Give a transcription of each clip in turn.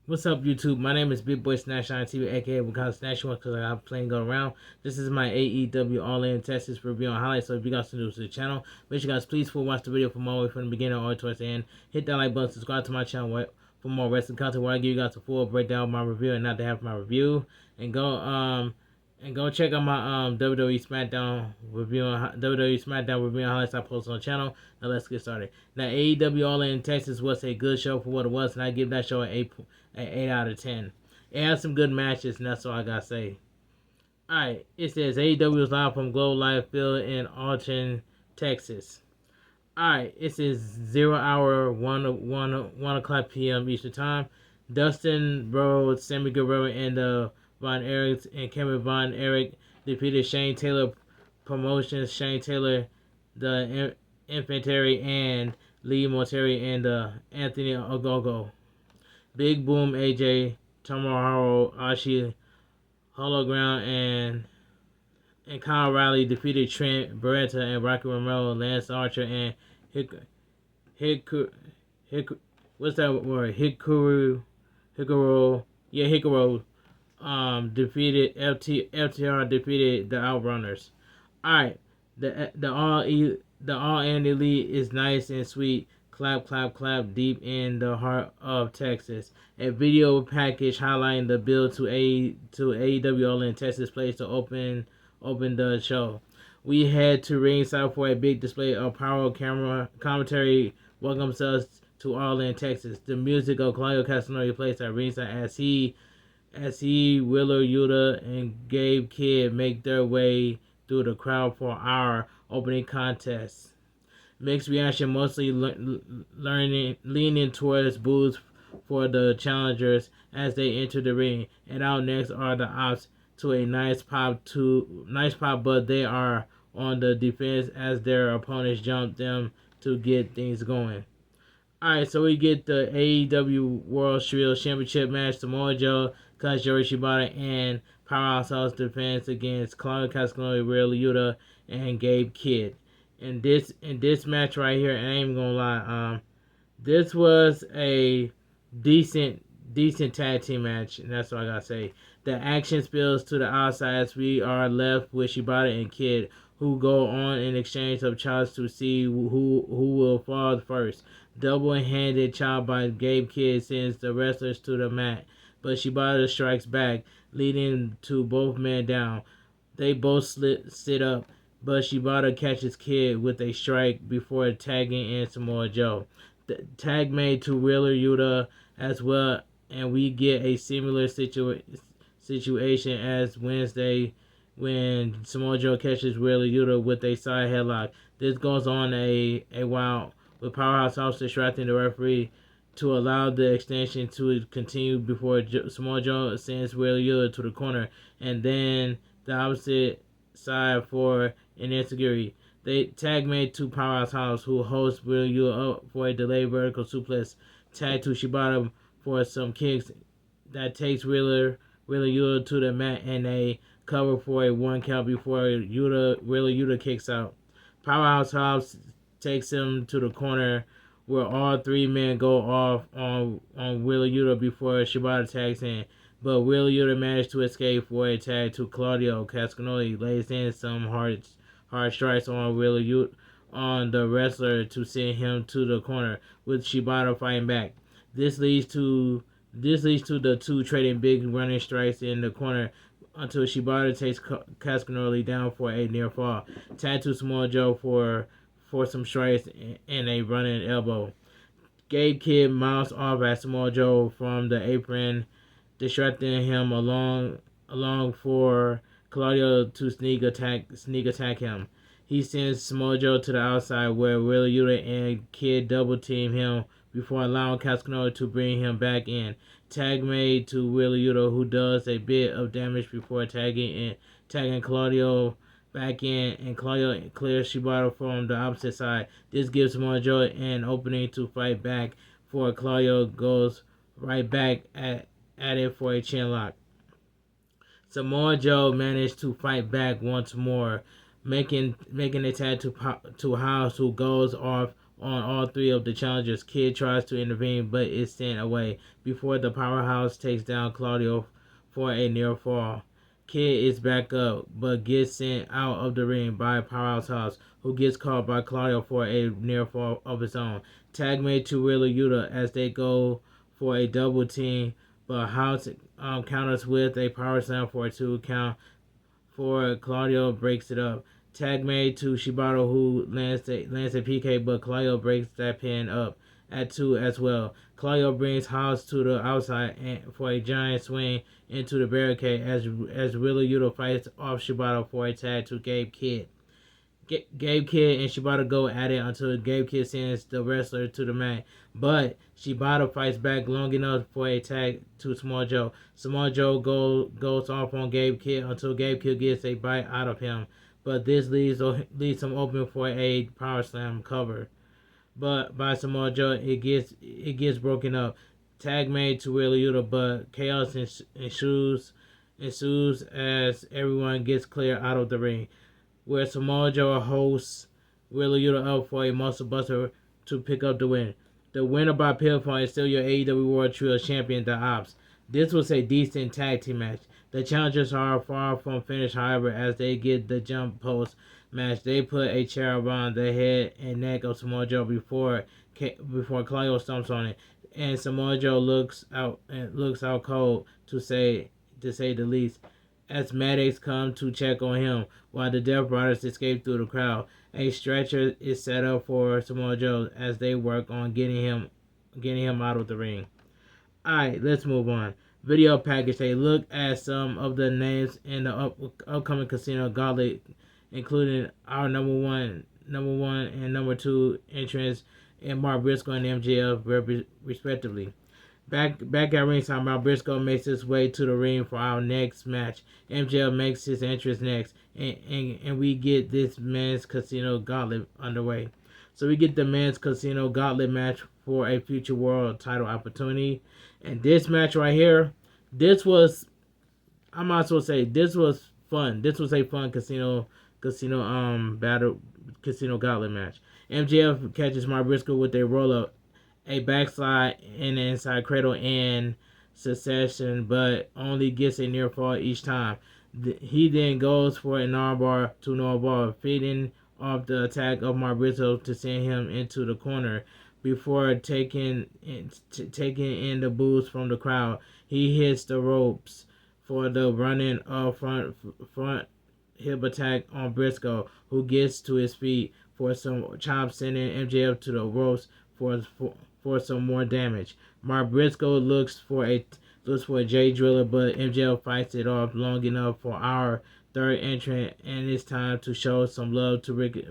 What's up, YouTube? My name is Big Boy Snatch on TV, aka Wakanda Snatch One, because I got playing going around. This is my AEW All In Texas review on highlights. So if you guys are new to the channel, make sure you guys please watch the video from all the way from the beginning all the way towards the end. Hit that like button, subscribe to my channel for more wrestling content where I give you guys a full breakdown of my review and not to have my review. And go check out my WWE SmackDown review on WWE SmackDown review on highlights I post on the channel. Now let's get started. Now AEW All In Texas was a good show for what it was, and I give that show an 8 out of 10. It had some good matches, and that's all I gotta say. Alright, it says AEW is live from Globe Life Field in Alton, Texas. Alright, it says 0 hour 1 o'clock p.m. Eastern Time. Dustin Rhodes, Sammy Guerrero, and Von Erich and Kevin Von Erich defeated Shane Taylor Promotions, Shane Taylor, the Infantry, and Lee Mortari and Anthony Ogogo. Big Boom, AJ, Tomohiro Ashi, Hologram, and Kyle Riley defeated Trent Beretta and Rocky Romero, Lance Archer, and what's that word? Hikaru defeated FTR defeated the Outrunners. Alright, the all in elite is nice and sweet. Clap, clap, clap, deep in the heart of Texas. A video package highlighting the build to AEW All In Texas place to open the show. We head to ringside for a big display of power camera commentary. Welcomes us to All In Texas. The music of Claudio Castagnoli plays at ringside as he, Wheeler Yuta, and Gabe Kidd make their way through the crowd for our opening contest. Mixed reaction, mostly leaning towards boos for the challengers as they enter the ring. And out next are the Ops to a nice pop, but they are on the defense as their opponents jump them to get things going. Alright, so we get the AEW World Series Championship match. Samoa Joe, Kazuchika Shibata, and Powerhouse House defense against Claudio Castagnoli, Real Yuta, and Gabe Kidd. In this match right here, and I ain't even gonna lie, this was a decent tag team match, and that's what I gotta say. The action spills to the outsides. We are left with Shibata and Kidd, who go on in exchange of chops to see who will fall first. Double-handed chop by Gabe Kidd sends the wrestlers to the mat, but Shibata strikes back, leading to both men down. They both sit up, but Shibata catches Kidd with a strike before tagging in Samoa Joe. The tag made to Wheeler Yuta as well, and we get a similar situation as Wednesday when Samoa Joe catches Wheeler Yuta with a side headlock. This goes on a while, with Powerhouse House distracting the referee to allow the extension to continue before Samoa Joe sends Wheeler Yuta to the corner, and then the opposite side for an insecurity. They tag made to Powerhouse House, who hosts Wheeler Yuta up for a delayed vertical suplex. Tag to Shibata for some kicks that takes Wheeler Yuta to the mat, and a cover for a 1 count before Wheeler Yuta kicks out. Powerhouse Hobbs takes him to the corner where all three men go off on Wheeler Yuta before Shibata tags in. But Wheeler Yuta managed to escape for a tag to Claudio Castagnoli, lays in some hard strikes on Wheeler Yuta on the wrestler to send him to the corner, with Shibata fighting back. This leads to the two trading big running strikes in the corner until Shibata takes Castagnoli down for a near fall. Tag to Samoa Joe for some strikes and a running elbow. Gabe Kidd mounts off at Samoa Joe from the apron, distracting him along for Claudio to sneak attack him. He sends Samoa Joe to the outside where Wheeler Yuta and Kidd double team him before allowing Castagnoli to bring him back in. Tag made to Wheeler Yuta, who does a bit of damage before tagging Claudio back in, and Claudio clears Shibata from the opposite side. This gives Samoa Joe an opening to fight back, for Claudio goes right back at it for a chin lock. Samoa Joe managed to fight back once more, making a tag to House, who goes off on all three of the challengers. Kid tries to intervene but is sent away before the powerhouse takes down Claudio for a near fall. Kid is back up but gets sent out of the ring by Powerhouse, who gets caught by Claudio for a near fall of his own. Tag made to Wheeler Yuta as they go for a double team, but House counters with a power slam for a 2 count for Claudio breaks it up. Tag made to Shibata, who lands a PK, but Claudio breaks that pin up at 2 as well. Claudio brings House to the outside for a giant swing into the barricade as Wheeler Yuta fights off Shibata for a tag to Gabe Kidd. Gabe Kidd and Shibata go at it until Gabe Kidd sends the wrestler to the mat. But Shibata fights back long enough for a tag to Samoa Joe. Samoa Joe goes off on Gabe Kidd until Gabe Kidd gets a bite out of him. But this leaves him open for a power slam cover. But by Samoa Joe, it gets broken up. Tag made to Wheeler Yuta, but chaos ensues as everyone gets clear out of the ring, where Samoa Joe hosts Wheeler Yuta up for a muscle buster to pick up the win. The winner by pinfall is still your AEW World Trio Champion, The Ops. This was a decent tag team match. The challengers are far from finished, however, as they get the jump post match. They put a chair around the head and neck of Samoa Joe before Claudio stomps on it, and Samoa Joe looks out cold to say the least, as medics come to check on him while the Death Riders escape through the crowd. A stretcher is set up for Samoa Joe as they work on getting him out of the ring. Alright, let's move on. Video package. They look at some of the names in the upcoming Casino Gauntlet, including our number one and number 2 entrants in Mark Briscoe and MJF respectively. Back at ringside, Mark Briscoe makes his way to the ring for our next match. MJF makes his entrance next, and we get this men's Casino Gauntlet underway. So we get the men's Casino Gauntlet match for a future world title opportunity. And this match right here, this was fun. This was a fun casino gauntlet match. MJF catches Mark Briscoe with a roll up, a backslide, and an inside cradle in succession, but only gets a near fall each time. He then goes for an armbar to no ball, feeding off the attack of Mark Briscoe to send him into the corner. Before taking in the boos from the crowd, he hits the ropes for the running front hip attack on Briscoe, who gets to his feet for some chops, sending MJF to the ropes for some more damage. Mark Briscoe looks for a Jay Driller, but MJF fights it off long enough for our third entrant, and it's time to show some love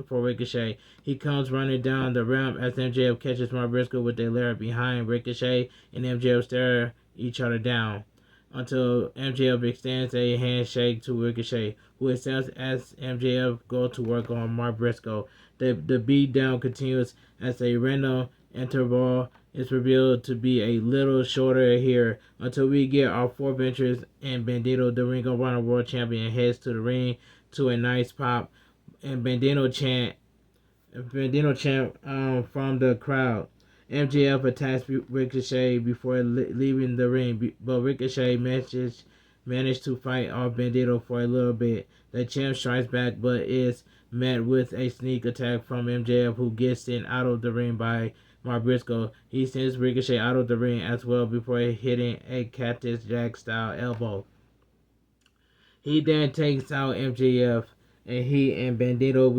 for Ricochet. He comes running down the ramp as MJF catches Mark Briscoe with a layer behind Ricochet, and MJF stare each other down until MJF extends a handshake to Ricochet, who accepts as MJF goes to work on Mark Briscoe. The beatdown continues as a random interval is revealed to be a little shorter here until we get our 4th entrance, and Bandito, the Ring of Honor World Champion, heads to the ring to a nice pop and Bandito chant from the crowd. MJF attacks Ricochet before leaving the ring, but Ricochet managed to fight off Bandito for a little bit. The champ strikes back, but is met with a sneak attack from MJF, who gets sent out of the ring by Mark Briscoe. He sends Ricochet out of the ring as well before hitting a Cactus Jack style elbow. He then takes out MJF, and he and Bandito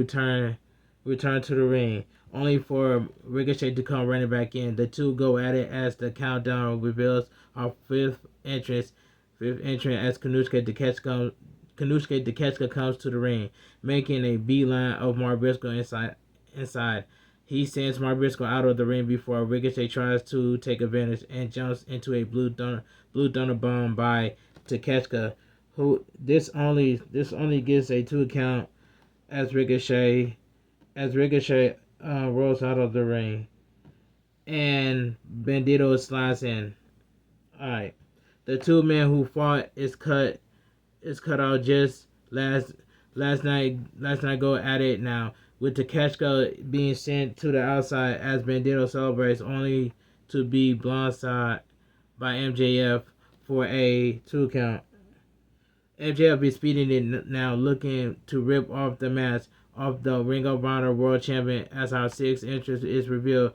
return to the ring, only for Ricochet to come running back in. The two go at it as the countdown reveals our 5th entrant as Kanushka Takeshka comes to the ring, making a beeline of Mark Briscoe inside. He sends Mark Briscoe out of the ring before Ricochet tries to take advantage and jumps into a blue thunder bomb by Takeshka, who this only gets a 2 count as Ricochet rolls out of the ring, and Bandito slides in. Alright. The 2 men who fought is cut out just last night go at it now. with Takeshita being sent to the outside as Bandito celebrates, only to be blindsided by MJF for a 2 count. MJF is speeding it now, looking to rip off the mask of the Ring of Honor World Champion as our sixth entrance is revealed,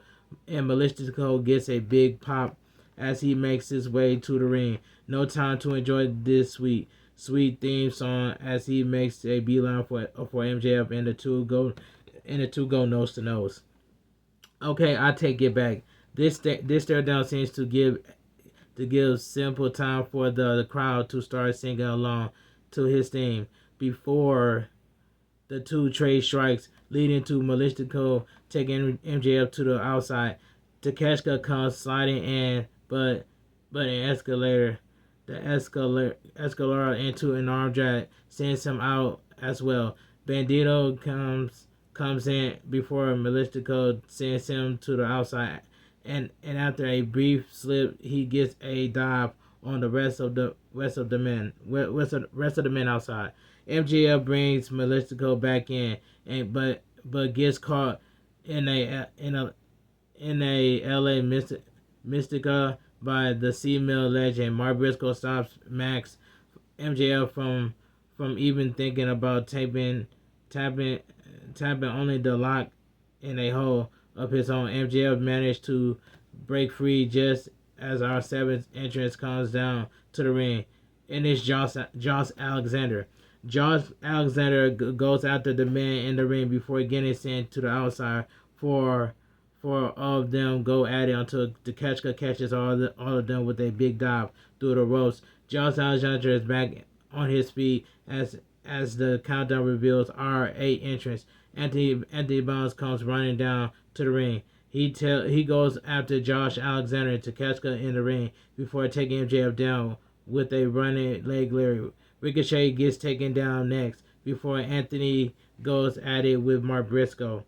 and Mystico gets a big pop as he makes his way to the ring. No time to enjoy this sweet theme song as he makes a beeline for MJF and the two go nose to nose. Okay, I take it back. This stare down seems to give simple time for the crowd to start singing along to his theme before the two trade strikes, leading to Mystico taking MJF to the outside. Takeshita comes sliding in, but an escalator into an arm drag sends him out as well. Bandito comes in before Mystico sends him to the outside, and after a brief slip, he gets a dive on the rest of the men outside. MJF brings Mystico back in, but gets caught in a LA Mystica by the C-Mill legend. Mark Briscoe stops Max MJF from even thinking about tapping only the lock in a hole of his own. MJF managed to break free just as our seventh entrance comes down to the ring, and it's Josh Alexander. Josh Alexander goes after the man in the ring before getting sent to the outside for of them go at it until Takeshita catches all of them with a big dive through the ropes. Josh Alexander is back on his feet as the countdown reveals our 8 entrance. Anthony Bounce comes running down to the ring. He goes after Josh Alexander and Takeshita in the ring before taking MJF down with a running leg lariat. Ricochet gets taken down next before Anthony goes at it with Mark Briscoe.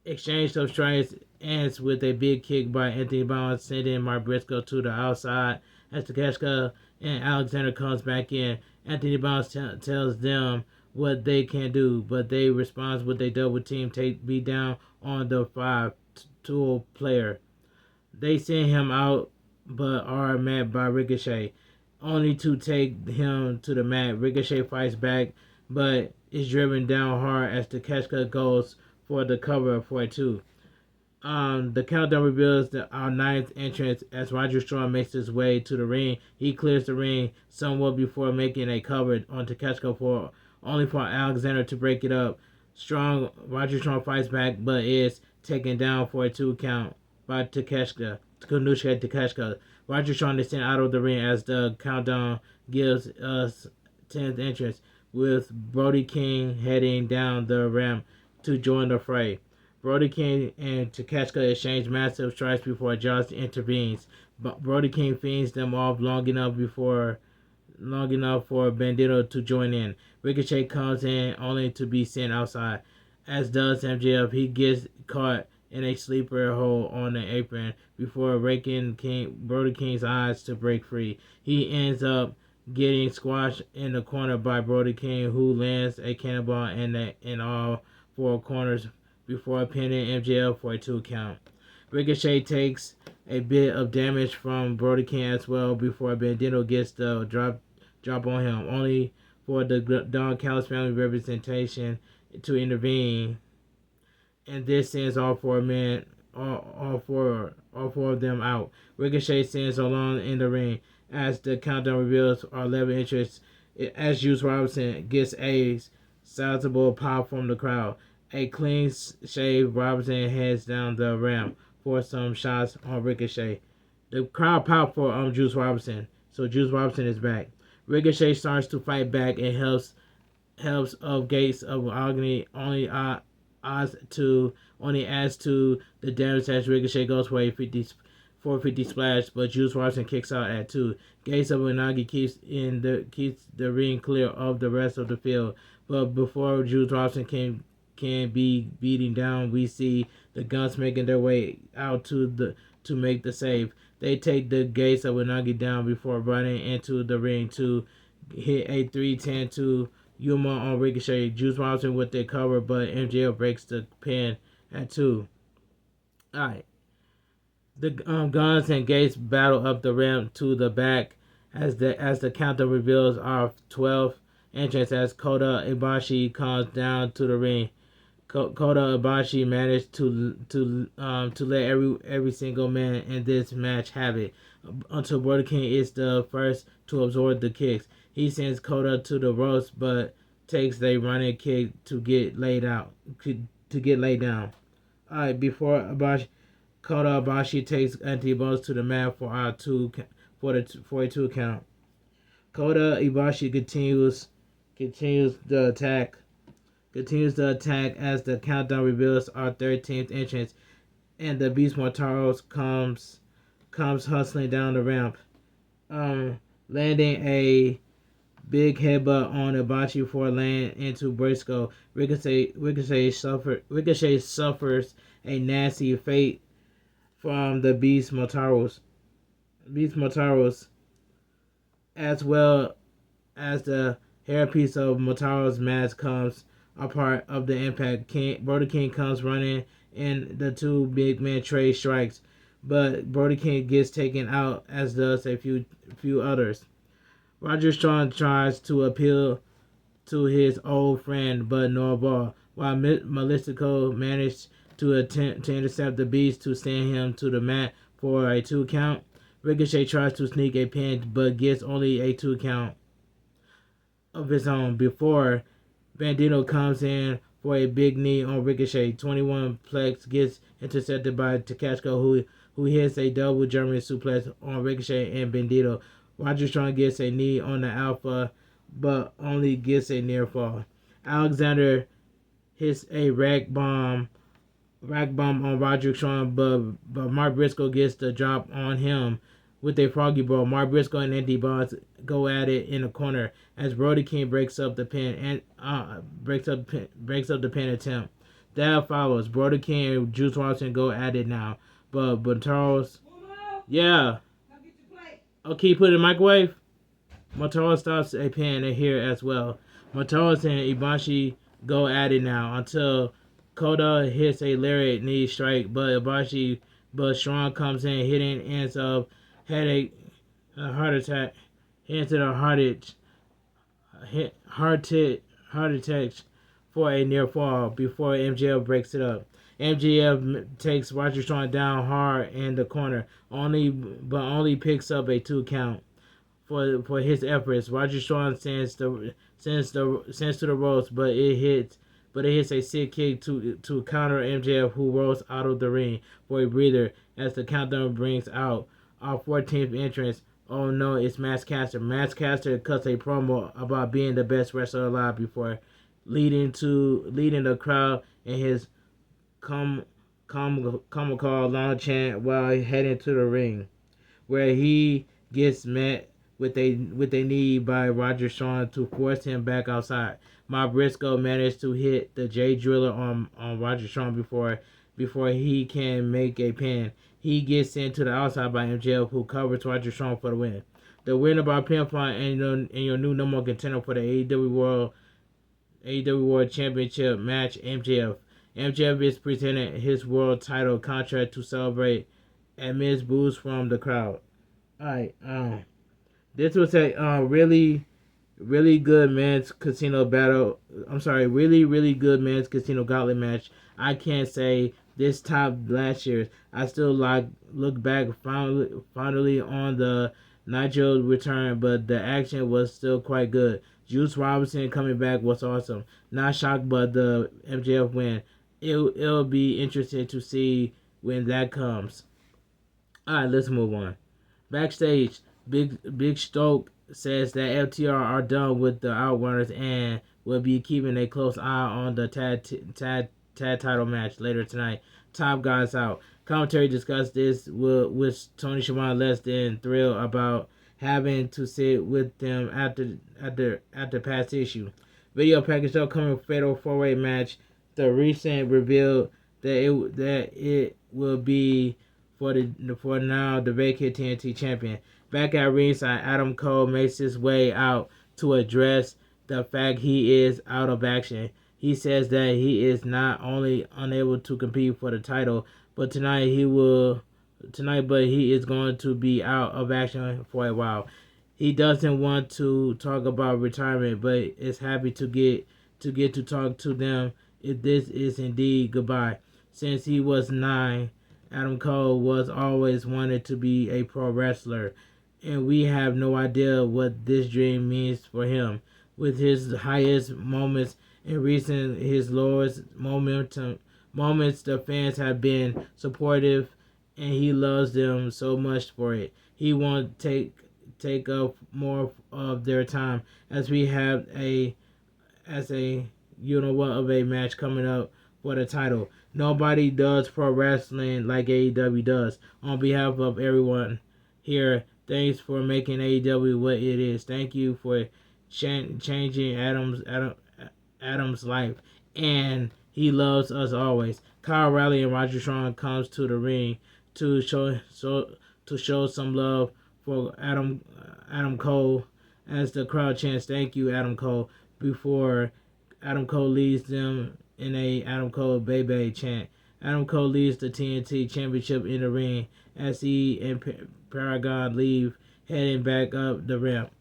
Exchange of strikes ends with a big kick by Anthony Bounce, sending Mark Briscoe to the outside as Takeshita and Alexander comes back in. Anthony Bounce tells them what they can do, but they respond with a double team beat down on the 5-tool player. They send him out, but are met by Ricochet, only to take him to the mat. Ricochet fights back, but is driven down hard as Takeshita goes for the cover for a 2. The countdown reveals our 9th entrance as Roger Strong makes his way to the ring. He clears the ring somewhat before making a cover on Takeshita only for Alexander to break it up. Roger Strong fights back, but is taken down for a 2 count by Takeshita. Roger Strong is sent out of the ring as the countdown gives us 10th entrance, with Brody King heading down the ramp to join the fray. Brody King and Takeshita exchange massive strikes before Josh intervenes. Brody King feeds them off long enough for Bandito to join in. Ricochet comes in only to be sent outside, as does MJF. He gets caught in a sleeper hold on the apron before raking Brody King's eyes to break free. He ends up getting squashed in the corner by Brody King, who lands a cannonball in all 4 corners before pinning MJF for a 2 count. Ricochet takes a bit of damage from Brody King as well before Bandito gets the drop on him, only for the Don Callis family representation to intervene, and this sends all 4 men, all four of them out. Ricochet sends along in the ring as the countdown reveals our 11 entrance as Juice Robinson gets a sizable pop from the crowd. A clean shave, Robinson heads down the ramp for some shots on Ricochet. The crowd popped for Juice Robinson, so Juice Robinson is back. Ricochet starts to fight back and helps of Gates of Agony only adds to the damage as Ricochet goes for a 450 splash, but Juice Robinson kicks out at 2. Gates of Unagi keeps the ring clear of the rest of the field, but before Juice Robinson can be beating down, we see the Guns making their way out to make the save. They take the Gates of Unagi down before running into the ring to hit a 310 to Yuma on Ricochet. Juice Robinson with the cover, but MJF breaks the pin at 2. Alright. The Guns and Gates battle up the ramp to the back as the counter reveals our 12th entrance as Kota Ibushi comes down to the ring. Kota Ibushi managed to let every single man in this match have it until Brody King is the first to absorb the kicks. He sends Kota to the ropes, but takes a running kick to get laid down. Alright, before Kota Ibushi takes Anthony Bones to the mat for a 2 count. Kota Ibushi continues the attack as the countdown reveals our 13th entrance, and the Beast Mortaros comes hustling down the ramp, landing a big headbutt on Ibushi for laying into Briscoe. Ricochet suffers a nasty fate from the Beast Mortaros, as well as the hairpiece of Motaro's mask comes a part of the impact. Brody King comes running and the 2 big men trade strikes, but Brody King gets taken out, as does a few others. Roger Strong tries to appeal to his old friend, but no ball, while Malistico managed to attempt to intercept the Beast to send him to the mat for a 2 count. Ricochet tries to sneak a pin, but gets only a 2 count of his own before Bandito comes in for a big knee on Ricochet. 21 Plex gets intercepted by Takashko, who hits a double German suplex on Ricochet and Bandito. Roger Strong gets a knee on the Alpha, but only gets a near fall. Alexander hits a rack bomb on Roger Strong, but Mark Briscoe gets the drop on him with a froggy ball. Mark Briscoe and Andy Bonds go at it in the corner as Brody King breaks up the pin attempt. That follows. Brody King and Juice Robinson go at it now, but Charles, yeah. Okay, put it in the microwave. Motaro stops a pin here as well. Motaro and Ibushi go at it now until Kota hits a lariat knee strike, but Strong comes in, hitting ends of heart attack, into the heart attack for a near fall before MJF breaks it up. MJF takes Roger Strong down hard in the corner, only picks up a 2 count for his efforts. Roger Strong sends to the ropes, but it hits a sick kick to counter MJF, who rolls out of the ring for a breather as the countdown brings out our 14th entrance. Oh no, it's Maskcaster. Maskcaster cuts a promo about being the best wrestler alive before leading the crowd in his comical long chant while heading to the ring, where he gets met with a knee by Roger Strong to force him back outside. Mark Briscoe managed to hit the J Driller on Roger Strong before he can make a pin. He gets sent to the outside by MJF, who covers Roger Strong for the win. The winner by pinfall and your new number one contender for the AEW World Championship match, MJF. MJF is presenting his world title contract to celebrate amidst boos from the crowd. Alright, this was a really good men's casino battle. I'm sorry, really good men's casino gauntlet match. I can't say this topped last year's. I still look back fondly on the Nigel return, but the action was still quite good. Juice Robinson coming back was awesome. Not shocked, but the MJF win. It'll be interesting to see when that comes. Alright, let's move on. Backstage, Big Stoke says that FTR are done with the Outrunners and will be keeping a close eye on the tag title match later tonight. Top Guys out. Commentary discussed this with Tony Schiavone less than thrilled about having to sit with them after past issue. Video package upcoming Fatal 4-Way match. The recent reveal that it will be for now the vacant TNT champion. Back at ringside, Adam Cole makes his way out to address the fact he is out of action. He says that he is not only unable to compete for the title, but but he is going to be out of action for a while. He doesn't want to talk about retirement, but is happy to talk to them if this is indeed goodbye. Since he was 9, Adam Cole was always wanted to be a pro wrestler, and we have no idea what this dream means for him. With his highest moments in recent, his lowest moments, the fans have been supportive, and he loves them so much for it. He won't take up more of their time as we have a of a match coming up for the title. Nobody does pro wrestling like AEW does. On behalf of everyone here, thanks for making AEW what it is. Thank you for changing Adam's life, and he loves us always. Kyle Riley and Roger Strong comes to the ring to show some love for Adam Cole as the crowd chants "Thank you, Adam Cole" before Adam Cole leads them in a Adam Cole Bebe chant. Adam Cole leads the TNT Championship in the ring as he and Paragon leave, heading back up the ramp.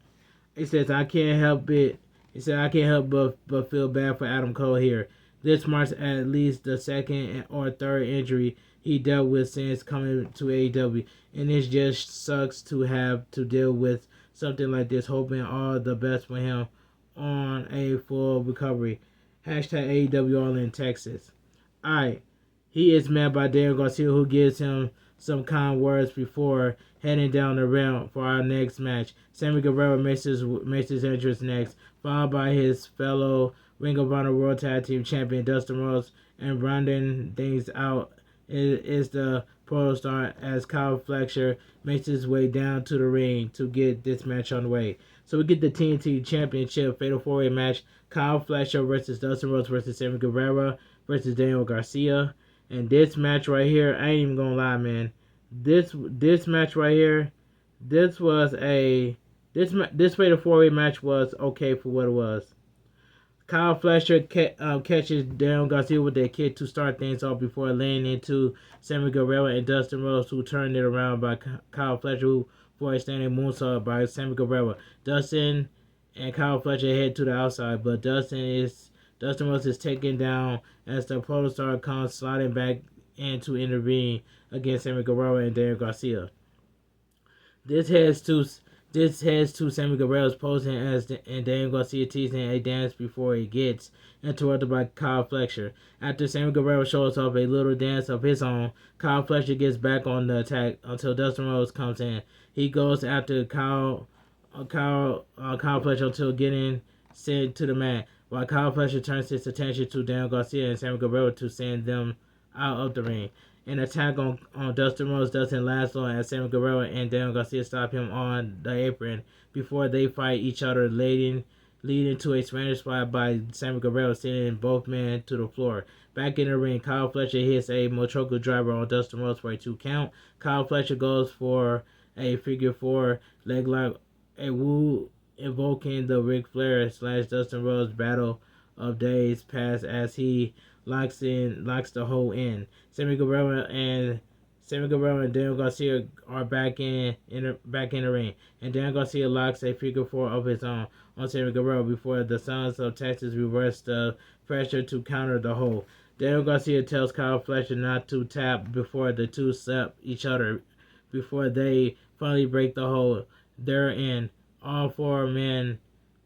He says, "I can't help it." He said, "I can't help but feel bad for Adam Cole here. This marks at least the second or third injury he dealt with since coming to AEW, and it just sucks to have to deal with something like this. Hoping all the best for him on a full recovery. Hashtag AEW All in Texas." Alright. He is met by Daniel Garcia, who gives him some kind words before heading down the ramp for our next match. Sammy Guevara makes his entrance next, followed by his fellow Ring of Honor World Tag Team Champion Dustin Rhodes, and rounding things out is the Protostar as Kyle Fletcher makes his way down to the ring to get this match on the way. So we get the TNT Championship Fatal 4-Way match. Kyle Fletcher versus Dustin Rhodes versus Sammy Guevara versus Daniel Garcia. And this match right here, I ain't even gonna lie, man. This match right here, this Fatal 4-Way match was okay for what it was. Kyle Fletcher catches Daniel Garcia with a kick to start things off before laying into Sammy Guevara and Dustin Rhodes, who turned it around by Kyle Fletcher for a standing moonsault by Sammy Guevara. Dustin and Kyle Fletcher head to the outside, but Dustin Rhodes is taken down as the Protostar comes sliding back in to intervene against Sammy Guevara and Daniel Garcia. This heads to Sammy Guevara's posing and Daniel Garcia teasing a dance before he gets interrupted by Kyle Fletcher. After Sammy Guevara shows off a little dance of his own, Kyle Fletcher gets back on the attack until Dustin Rhodes comes in. He goes after Kyle Fletcher until getting sent to the mat, while Kyle Fletcher turns his attention to Daniel Garcia and Sammy Guevara to send them out of the ring. An attack on Dustin Rhodes doesn't last long as Sammy Guevara and Daniel Garcia stop him on the apron before they fight each other, leading to a Spanish fly by Sammy Guevara, sending both men to the floor. Back in the ring, Kyle Fletcher hits a Mochoku driver on Dustin Rhodes for a 2 count. Kyle Fletcher goes for a figure 4 leg lock, a woo invoking the Ric Flair / Dustin Rhodes battle of days past as he locks the hole in. Sammy Guevara and Daniel Garcia are back in the ring, and Daniel Garcia locks a figure 4 of his own on Sammy Guevara before the Sons of Texas reverse the pressure to counter the hole. Daniel Garcia tells Kyle Fletcher not to tap before the two slap each other before they finally break the hole. They're in. All 4 men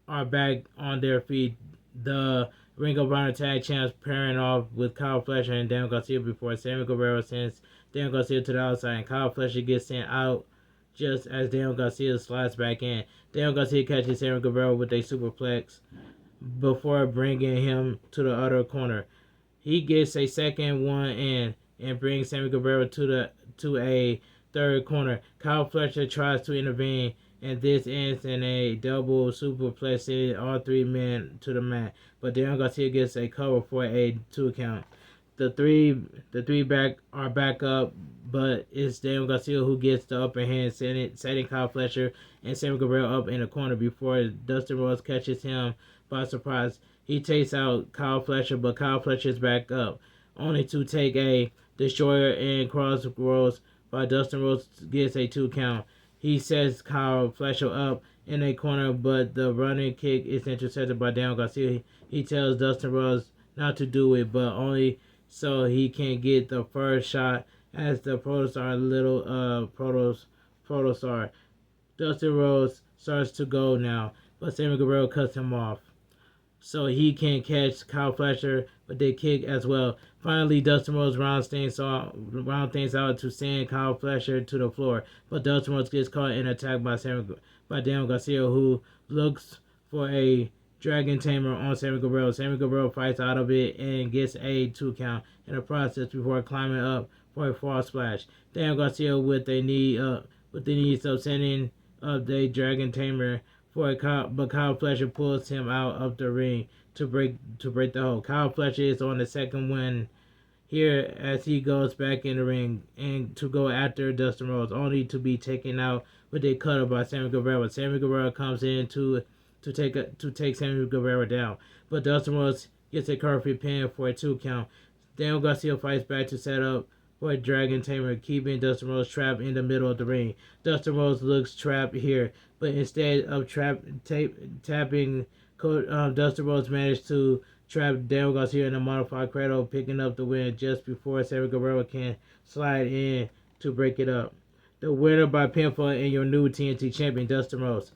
are back on their feet. The Ring of Honor Tag Champs pairing off with Kyle Fletcher and Daniel Garcia before Sammy Guevara sends Daniel Garcia to the outside, and Kyle Fletcher gets sent out just as Daniel Garcia slides back in. Daniel Garcia catches Sammy Guevara with a superplex before bringing him to the other corner. He gets a second one in and brings Sammy Guevara to a third corner. Kyle Fletcher tries to intervene, and this ends in a double superplex, sending all 3 men to the mat. But Daniel Garcia gets a cover for a 2 count. The three back up but it's Daniel Garcia who gets the upper hand, setting Kyle Fletcher and Sammy Guevara up in the corner before Dustin Rhodes catches him by surprise. He takes out Kyle Fletcher, but Kyle Fletcher's back up, only to take a destroyer and cross Rhodes, but Dustin Rhodes gets a 2 count. He sets Kyle Fletcher up in a corner, but the running kick is intercepted by Daniel Garcia. He tells Dustin Rhodes not to do it, but only so he can get the first shot as the Protostar Protostar. Dustin Rhodes starts to go now, but Sammy Guevara cuts him off, so he can catch Kyle Fletcher, but they kick as well. Finally, Dustin Rhodes round things out to send Kyle Fletcher to the floor, but Dustin Rhodes gets caught in attack by Daniel Garcia, who looks for a Dragon Tamer on Sammy Guevara. Sammy Guevara fights out of it and gets a 2 count in the process before climbing up for a fall splash. Daniel Garcia with the knee up, sending up the Dragon Tamer but Kyle Fletcher pulls him out of the ring to break the hold. Kyle Fletcher is on the second win here as he goes back in the ring and to go after Dustin Rhodes, only to be taken out with a cutter by Sammy Guevara. Sammy Guevara comes in to take Sammy Guevara down, but Dustin Rhodes gets a curvy pin for a 2 count. Daniel Garcia fights back to set up for a Dragon Tamer, keeping Dustin Rhodes trapped in the middle of the ring. Dustin Rhodes looks trapped here, but instead of tapping, Dustin Rhodes managed to trap Daniel Garcia in a modified cradle, picking up the win just before Sammy Guevara can slide in to break it up. The winner by pinfall and your new TNT champion, Dustin Rhodes.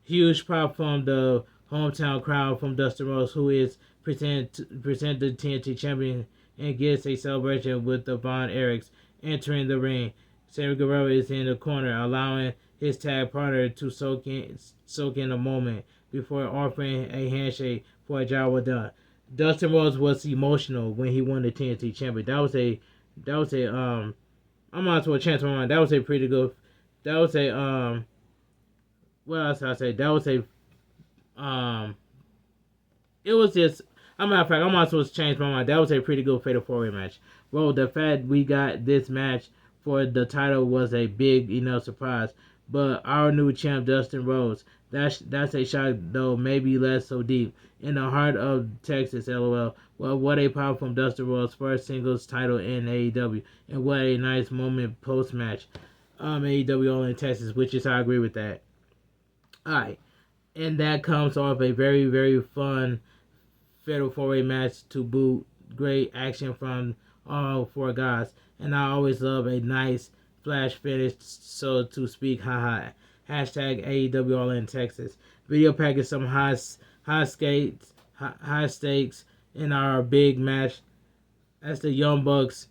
Huge pop from the hometown crowd from Dustin Rhodes, who is present the TNT champion and gets a celebration with the Von Erichs entering the ring. Sammy Guevara is in the corner, allowing his tag partner to soak in a moment before offering a handshake for a job well done. Dustin Rhodes was emotional when he won the TNT champion. I might as well change my mind. That was a pretty good. That was a what else I say? That was a it was just. I'm matter of fact, I might as well change my mind. That was a pretty good Fatal 4-Way match. Well, the fact we got this match for the title was a big enough surprise. But our new champ, Dustin Rhodes, that's a shot, though maybe less so deep. In the heart of Texas, LOL. Well, what a pop from Dustin Rhodes' first singles title in AEW. And what a nice moment post-match. AEW All in Texas, which is, I agree with that. Alright. And that comes off a very, very fun Fatal 4-Way match to boot. Great action from all 4 guys. And I always love a nice flash finish, so to speak. Haha. Hashtag AEW All in Texas. Video package some high stakes in our big match as the Young Bucks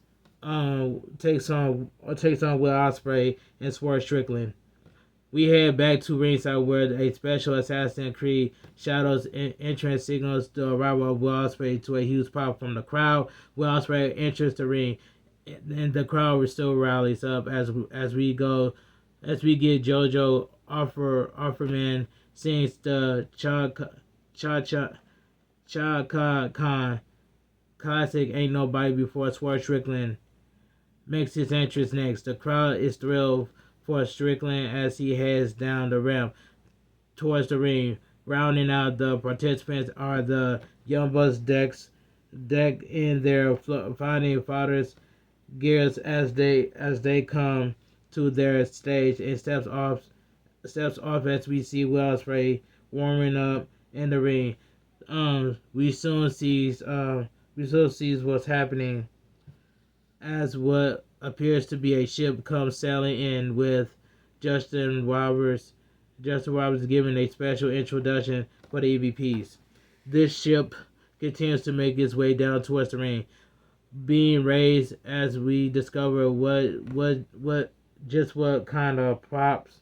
takes on Will Ospreay and Swerve Strickland. We head back to ringside where a special assassin Creed Shadows entrance signals the arrival of Will Ospreay to a huge pop from the crowd. Will Ospreay enters the ring, and the crowd still rallies up as we get JoJo Offerman sings the Cha Khan classic "Ain't Nobody Before Swerve Strickland" makes his entrance next. The crowd is thrilled for Strickland as he heads down the ramp towards the ring. Rounding out the participants are the Young Bucks decked in their Founding Fathers gears as they come to their stage and steps off as we see Will Ospreay warming up in the ring. We soon sees what's happening as what appears to be a ship comes sailing in with Justin Roberts giving a special introduction for the EVPs. This ship continues to make its way down towards the ring, being raised as we discover what kind of props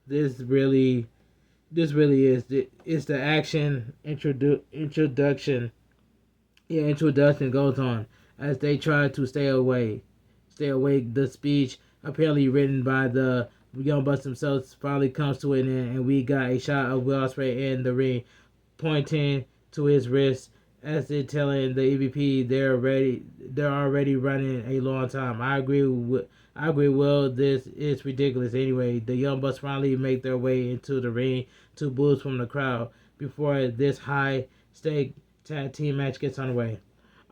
this really is. It's the action introduction. Yeah, introduction goes on as they try to stay awake. The speech, apparently written by the Young Bucks themselves, finally comes to an end, and we got a shot of Will Ospreay in the ring, pointing to his wrist as they're telling the EVP they're already running a long time. I agree with I agree. Well, this is ridiculous. Anyway, the Young Bucks finally make their way into the ring to boos from the crowd before this high stake tag team match gets underway.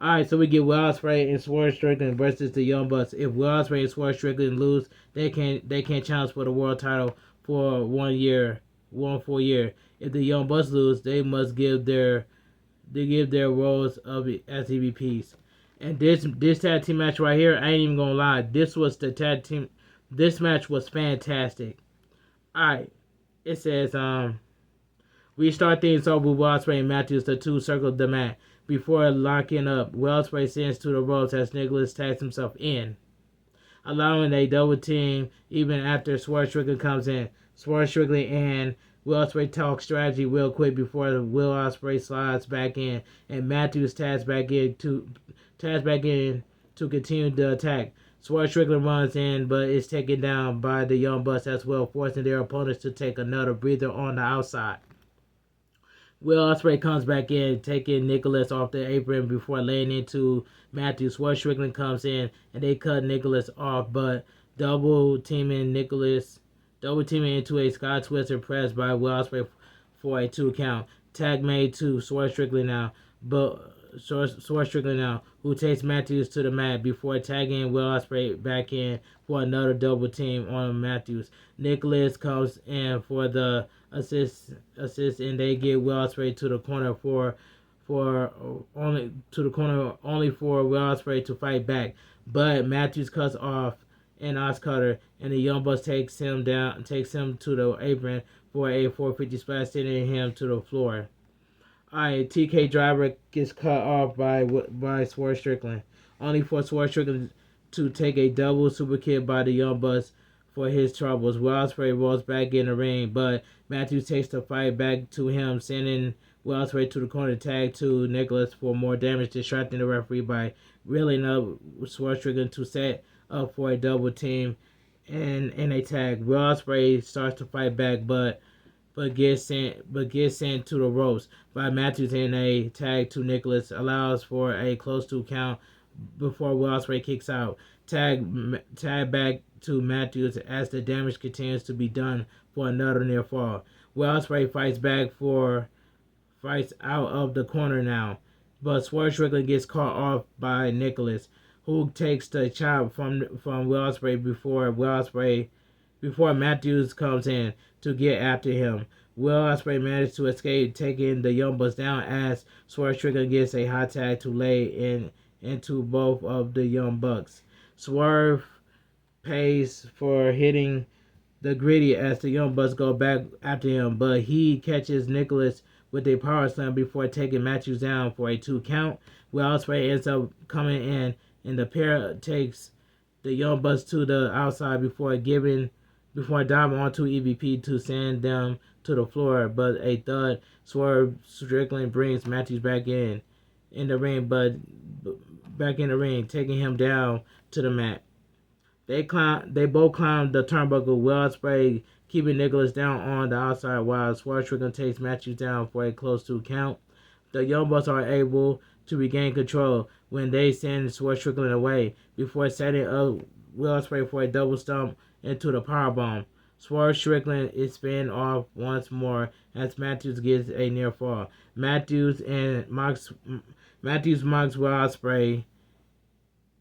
Alright, so we get Will Ospreay and Swerve Strickland versus the Young Bucks. If Will Ospreay and Swerve Strickland lose, they can't challenge for the world title for 1 year, 1 full year. If the Young Bucks lose, they must give their roles of as EVPs. And this tag team match right here, I ain't even gonna lie. This was the tag team. This match was fantastic. Alright, it says we start things off with Ospreay and Matthews. The two circle the mat before locking up. Ospreay sends to the ropes as Nicholas tags himself in, allowing a double team even after Swerve Strickland comes in. Swerve Strickland and Will Ospreay talk strategy real quick before Will Ospreay slides back in and Matthews tags back in to continue the attack. Swerve Strickland runs in but is taken down by the Young Bucks as well, forcing their opponents to take another breather on the outside. Will Ospreay comes back in, taking Nicholas off the apron before laying into Matthews. Swerve Strickland comes in and they cut Nicholas off, but double teaming into a Sky Twister press by Will Ospreay for a 2 count. Tag made to Swerve Strickland now, who takes Matthews to the mat before tagging Will Ospreay back in for another double team on Matthews. Nicholas comes in for the assist, and they get Will Ospreay to the corner only for Will Ospreay to fight back. But Matthews cuts off an Oscutter, and the Young Bucks takes him to the apron for a 450 splash, sending him to the floor. Alright, TK Driver gets cut off by Swerve Strickland, only for Swerve Strickland to take a double super kick by the Young Bucks for his troubles. Will Ospreay rolls back in the ring, but Matthews takes the fight back to him, sending Will Ospreay to the corner tag to Nicholas for more damage, distracting the referee by reeling up Swerve Strickland to set up for a double team and a tag. Will Ospreay starts to fight back, but gets sent to the ropes by Matthews, and a tag to Nicholas allows for a close 2 count before Will Ospreay kicks out. Tag back to Matthews as the damage continues to be done for another near fall. Will Ospreay fights out of the corner now, but Swerve Strickland gets caught off by Nicholas, who takes the chop from Will Ospreay before Matthews comes in to get after him. Will Ospreay manages to escape, taking the Young Bucks down as Swerve Strickland gets a hot tag to lay into both of the Young Bucks. Swerve pays for hitting the gritty as the Young Bucks go back after him, but he catches Nicholas with a power slam before taking Matthews down for a 2 count. Will Ospreay ends up coming in, and the pair takes the Young Bucks to the outside before diving onto EVP to send them to the floor, but a thud Swerve Strickland brings Matthews back in the ring, taking him down to the mat. They both climb the turnbuckle. Will Ospreay keeping Nicholas down on the outside while Swerve Strickland takes Matthews down for a close 2 count. The Young Bucks are able to regain control when they send Swerve Strickland away before setting up Will Ospreay for a double stomp into the powerbomb. Swerve Strickland is spin off once more as Matthews gets a near fall. Matthews mocks Will Ospreay.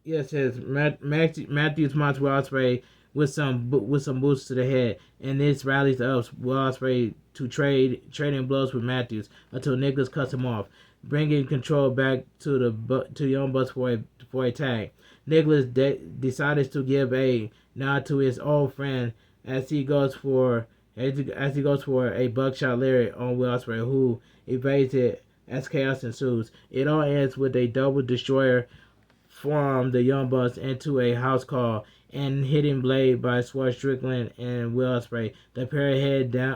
Yes, Matthews mocks Will Ospreay with some boots to the head, and this rallies up Will Ospreay to trading blows with Matthews until Nicholas cuts him off, bringing control back to Young Bucks for a tag. Nicholas decides to give a nod to his old friend as he goes for a buckshot lariat on Will Ospreay, who evades it as chaos ensues. It all ends with a double destroyer from the Young Bucks into a house call and hitting blade by Swerve Strickland and Will Ospreay. The pair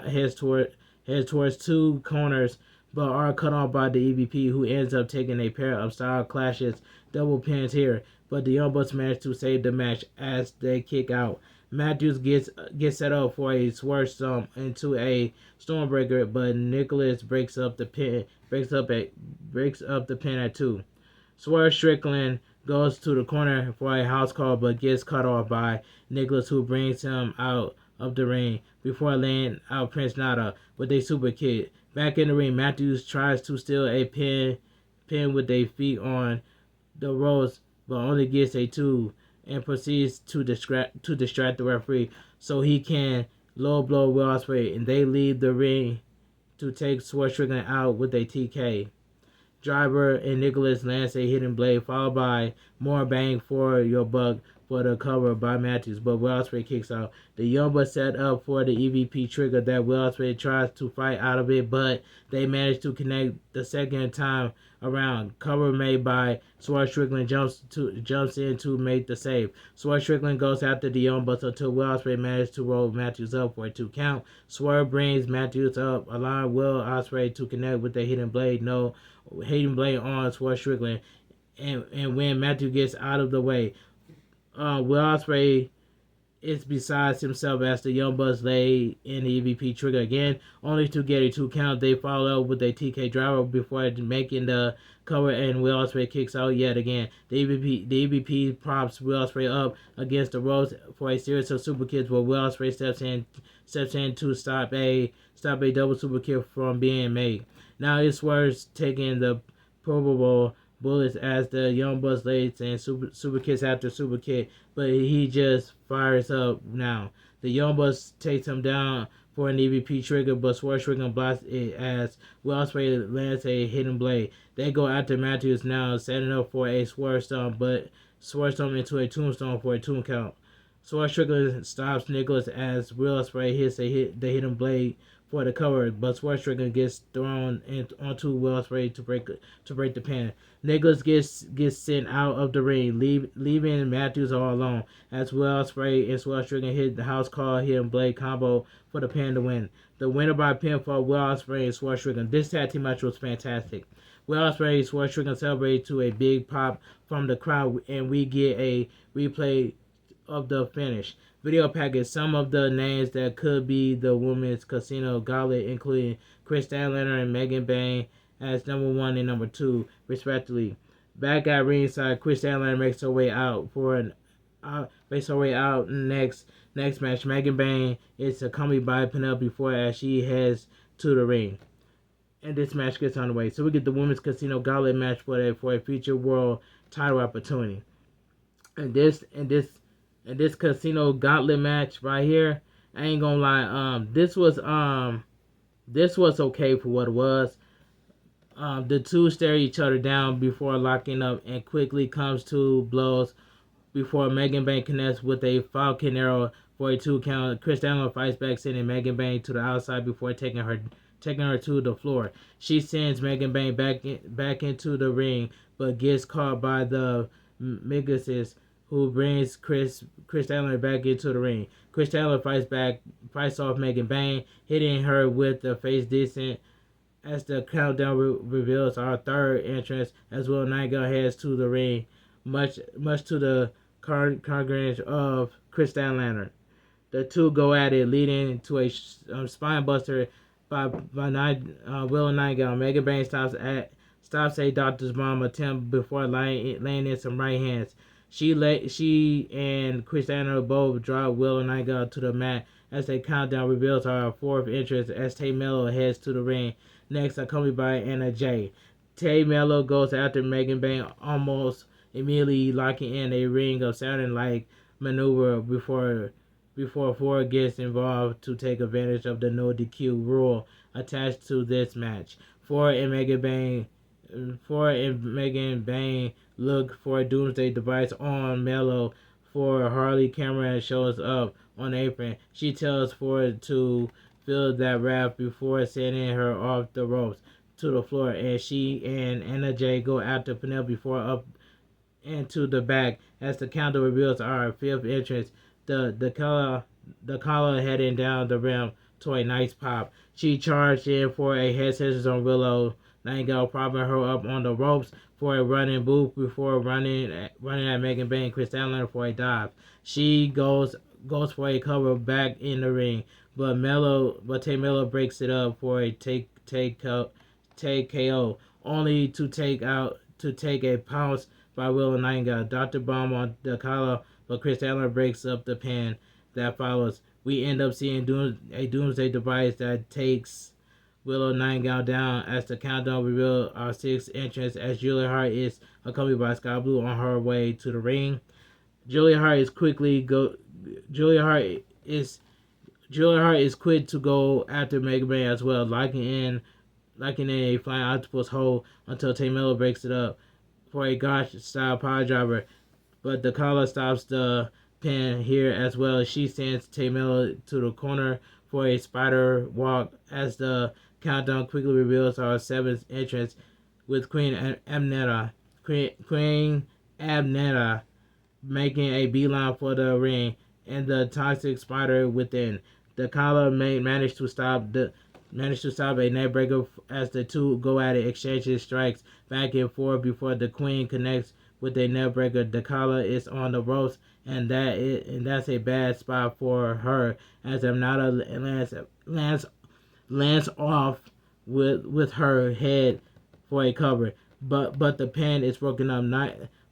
heads towards 2 corners, but are cut off by the EVP, who ends up taking a pair of style clashes double pins here. But the Young Bucks manage to save the match as they kick out. Matthews gets set up for a swerve stomp into a Stormbreaker, but Nicholas breaks up the pin at 2. Swerve Strickland goes to the corner for a house call but gets cut off by Nicholas, who brings him out of the ring before laying out Prince Nana with a super kick. Back in the ring, Matthews tries to steal a pin with a feet on the ropes, but only gets a two and proceeds to distract the referee so he can low blow Will Ospreay, and they leave the ring to take Schwarzenegger out with a TK. Driver and Nicholas lands a hidden blade, followed by more bang for your buck for the cover by Matthews, but Will Ospreay kicks out. The Young Bucks set up for the EVP trigger that Will Ospreay tries to fight out of it, but they manage to connect the second time around. Cover made by Swerve Strickland jumps in to make the save. Swerve Strickland goes after the Young Bucks until Will Ospreay manages to roll Matthews up for a 2 count. Swerve brings Matthews up, allowing Will Ospreay to connect with the hidden blade. No hidden blade on Swerve Strickland, and when Matthew gets out of the way, Will Ospreay is besides himself as the Young Bucks lay in the EVP trigger again, only to get a 2 count. They follow up with a TK driver before making the cover, and Will Ospreay kicks out yet again. The EVP props Will Ospreay up against the ropes for a series of super kicks, where Will Ospreay steps in to stop a double super kick from being made. Now it's worth taking the probable bullets as the Young Bucks lays and super kicks after super kick, but he just fires up now. The Young Bucks takes him down for an EVP trigger, but Swerve Strickland blocks it as Will Ospreay lands a hidden blade. They go after Matthews now, setting up for a Swerve Stomp, but Swerve Stomp into a Tombstone for a 2 count. Swerve Strickland stops Nicholas as Will Ospreay hits the hidden blade for the cover, but Swerve Strickland gets thrown onto Will Ospreay to break the pin. Nicholas gets sent out of the ring, leaving Matthews all alone as Will Ospreay and Swerve Strickland hit the house call hidden blade combo for the pin to win. The winner by pinfall, Will Ospreay and Swerve Strickland. This tag team match was fantastic. Will Ospreay and Swerve Strickland celebrate to a big pop from the crowd, and we get a replay of the finish. Video package, some of the names that could be the women's casino gauntlet, including Chris Statlander and Megan Bain as number 1 and number 2, respectively. Back at ringside, Chris Statlander makes her way out next match. Megan Bain is accompanied by Penelope Ford as she heads to the ring, and this match gets on the way. So we get the women's casino gauntlet match for a future world title opportunity. And this casino gauntlet match right here, I ain't gonna lie, this was okay for what it was. The two stare each other down before locking up and quickly comes to blows before Megan Bain connects with a Falcon Arrow for a 2 count. Chris Statlander fights back, sending Megan Bain to the outside before taking her to the floor. She sends Megan Bain back into the ring, but gets caught by the Migguses, who brings Chris Statlander back into the ring. Chris Statlander fights off Megan Bain, hitting her with the face decent as the countdown reveals our third entrance as Will Nightingale heads to the ring, much to the chagrin of Chris Statlander. The two go at it, leading to a spine buster by Will Nightingale. Megan Bain stops a doctor's bomb attempt before laying in some right hands. She and Chris Statlander both drop Will Nightingale to the mat as the countdown reveals our fourth entrance as Tay Mello heads to the ring, next accompanied by Anna Jay. Tay Mello goes after Megan Bain, almost immediately locking in a ring of Saturn-like maneuver before Ford gets involved to take advantage of the no DQ rule attached to this match. Ford and Megan Bain look for a doomsday device on Mello for Harley. Cameron shows up on the apron. She tells Ford to feel that wrath before sending her off the ropes to the floor, and she and Anna Jay go after Penelope Ford up into the back as the counter reveals our fifth entrance. The collar heading down the rim to a nice pop. She charged in for a head scissors on Willow Nightingale, propping her up on the ropes for a running boot before running at Megan Bain and Chris Statlander for a dive. She goes for a cover back in the ring, but Tay Mello breaks it up for a take KO, only to take a pounce by Willow Nightingale. Dr. Bomb on the collar, but Chris Allen breaks up the pin that follows. We end up seeing a Doomsday device that takes Willow Nightingale down as the countdown reveals our sixth entrance as Julia Hart is accompanied by Sky Blue on her way to the ring. Julia Hart is quickly go. Julia Hart is Julia Hart is quick to go after Mega Man as well, locking in a flying octopus hole until Tamela breaks it up for a Gosh style power driver. But the collar stops the pin here as well. She sends Tamela to the corner for a spider walk as the countdown quickly reveals our seventh entrance with Queen Abnetta. Queen Abnetta making a beeline for the ring and the toxic spider within. The collar managed to stop a neckbreaker as the two go at it, exchanging strikes back and forth before the queen connects with a neckbreaker. The collar is on the ropes, and that's a bad spot for her as Amnata lands off with her head for a cover. But the pin is broken up.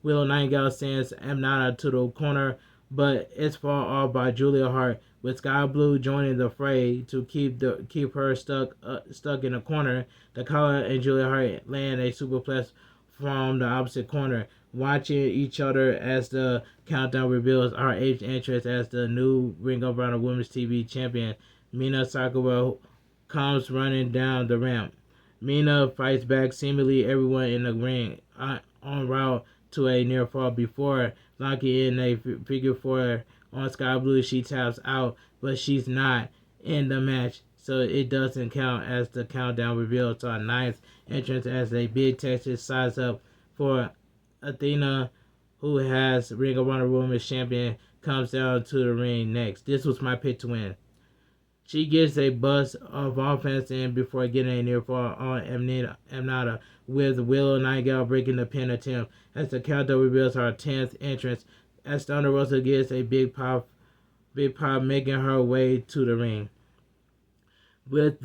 Willow Nightingale sends Amnata to the corner, but it's fought off by Julia Hart, with Sky Blue joining the fray to keep her stuck in a corner. The collar and Julia Hart land a superplex from the opposite corner, watching each other as the countdown reveals our eighth entrance as the new Ring of Honor Women's TV Champion. Mina Sakura comes running down the ramp. Mina fights back seemingly everyone in the ring en route to a near fall before locking in a figure four on Sky Blue. She taps out, but she's not in the match, so it doesn't count as the countdown reveals our ninth entrance as a big Texas size up for Athena, who has Ring of Honor Women's Champion, comes down to the ring next. This was my pick to win. She gets a burst of offense in before getting a near fall on Amnata, with Willow Nightingale breaking the pin attempt as the countdown reveals our 10th entrance as Thunder Rosa gets a big pop, making her way to the ring. With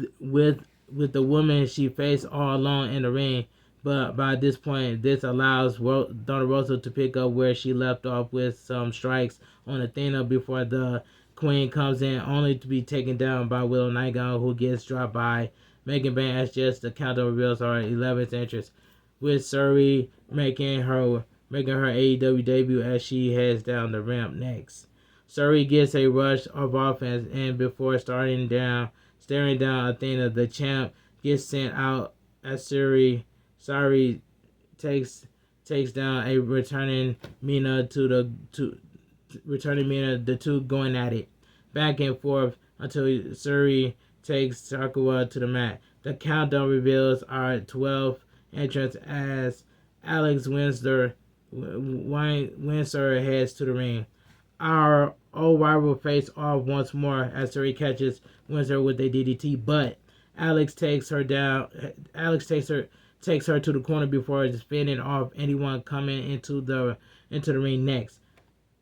the woman she faced all alone in the ring, but by this point, this allows Thunder Rosa to pick up where she left off with some strikes on Athena before the Queen comes in, only to be taken down by Willow Nightingale, who gets dropped by Megan Bain as just the countdown reveals our 11th entrance, with Suri making her AEW debut as she heads down the ramp next. Suri gets a rush of offense, and before staring down Athena, the champ gets sent out as Suri takes down a returning Mina the two going at it back and forth until Suri takes Sakura to the mat. The countdown reveals our 12th entrance as Alex Windsor heads to the ring. Our old rival face off once more as Suri catches Windsor with a DDT, but Alex takes her to the corner before spinning off anyone coming into the ring next.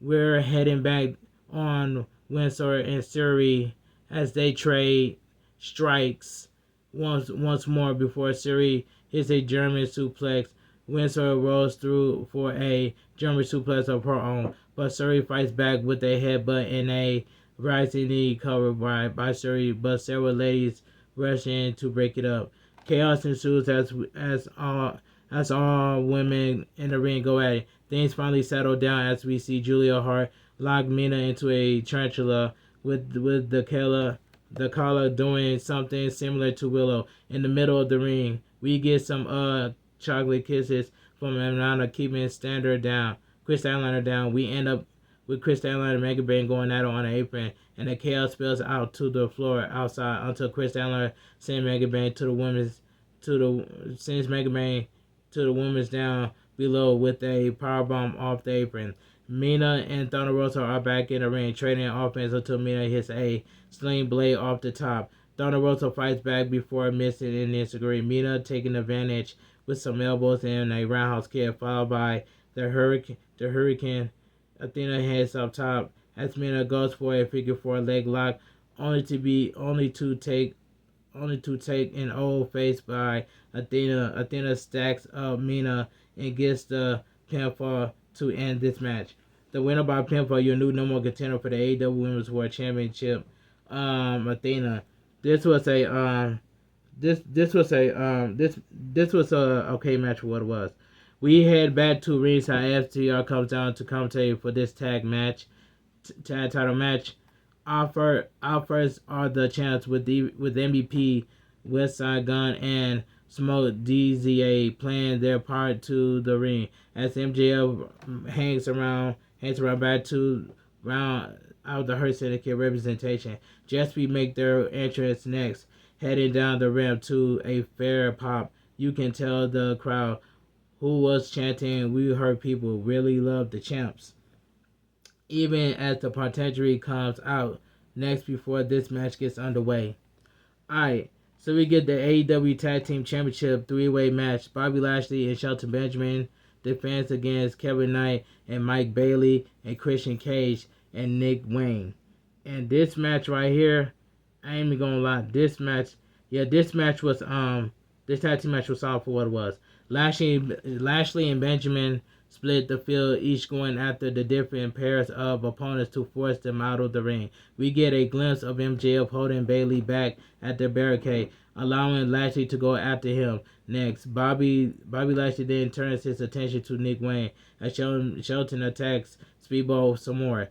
We're heading back on Windsor and Suri as they trade strikes once more before Suri hits a German suplex. Windsor rolls through for a German suplex of her own, but Suri fights back with a headbutt and a rising knee covered by Suri, but several ladies rush in to break it up. Chaos ensues as all women in the ring go at it. Things finally settle down as we see Julia Hart lock Mina into a tarantula with the collar doing something similar to Willow in the middle of the ring. We get some chocolate kisses from Amnata keeping Chris Statlander down. We end up with Chris Statlander and Mega Bang going at it on an apron, and the chaos spills out to the floor outside until Chris Statlander sends Mega Bang to the women's down below with a powerbomb off the apron. Mina and Thunder Rosa are back in the ring, trading offense until Mina hits a sling blade off the top. Thunder Rosa fights back before missing in disagree. Mina taking advantage with some elbows and a roundhouse kick, followed by the Hurricane. Athena heads up top as Mina goes for a figure four leg lock, only to take an old face by Athena. Athena stacks up Mina and gets the pinfall to end this match. The winner by pinfall, your new number one contender for the AEW Women's World Championship, Athena. This was a this was a okay match for what it was. We head back to ringside. FTR comes down to commentate for this tag title match. Our first are the champs with MVP, Westside Gun, and Smoke DZA playing their part to the ring as MJF hangs around back to round out the Hurt Syndicate representation. Jesse make their entrance next, heading down the ramp to a fair pop. You can tell the crowd who was chanting, "We heard people really love the champs." Even as the potentiary comes out next before this match gets underway. Alright, so we get the AEW Tag Team Championship 3-way match. Bobby Lashley and Shelton Benjamin defense against Kevin Knight and Mike Bailey and Christian Cage and Nick Wayne. And this match right here, I ain't even gonna lie, this match was this tag team match was solid for what it was. Lashley and Benjamin split the field, each going after the different pairs of opponents to force them out of the ring. We get a glimpse of MJF holding Bailey back at the barricade, allowing Lashley to go after him next. Bobby Lashley then turns his attention to Nick Wayne as Shelton attacks Speedball some more.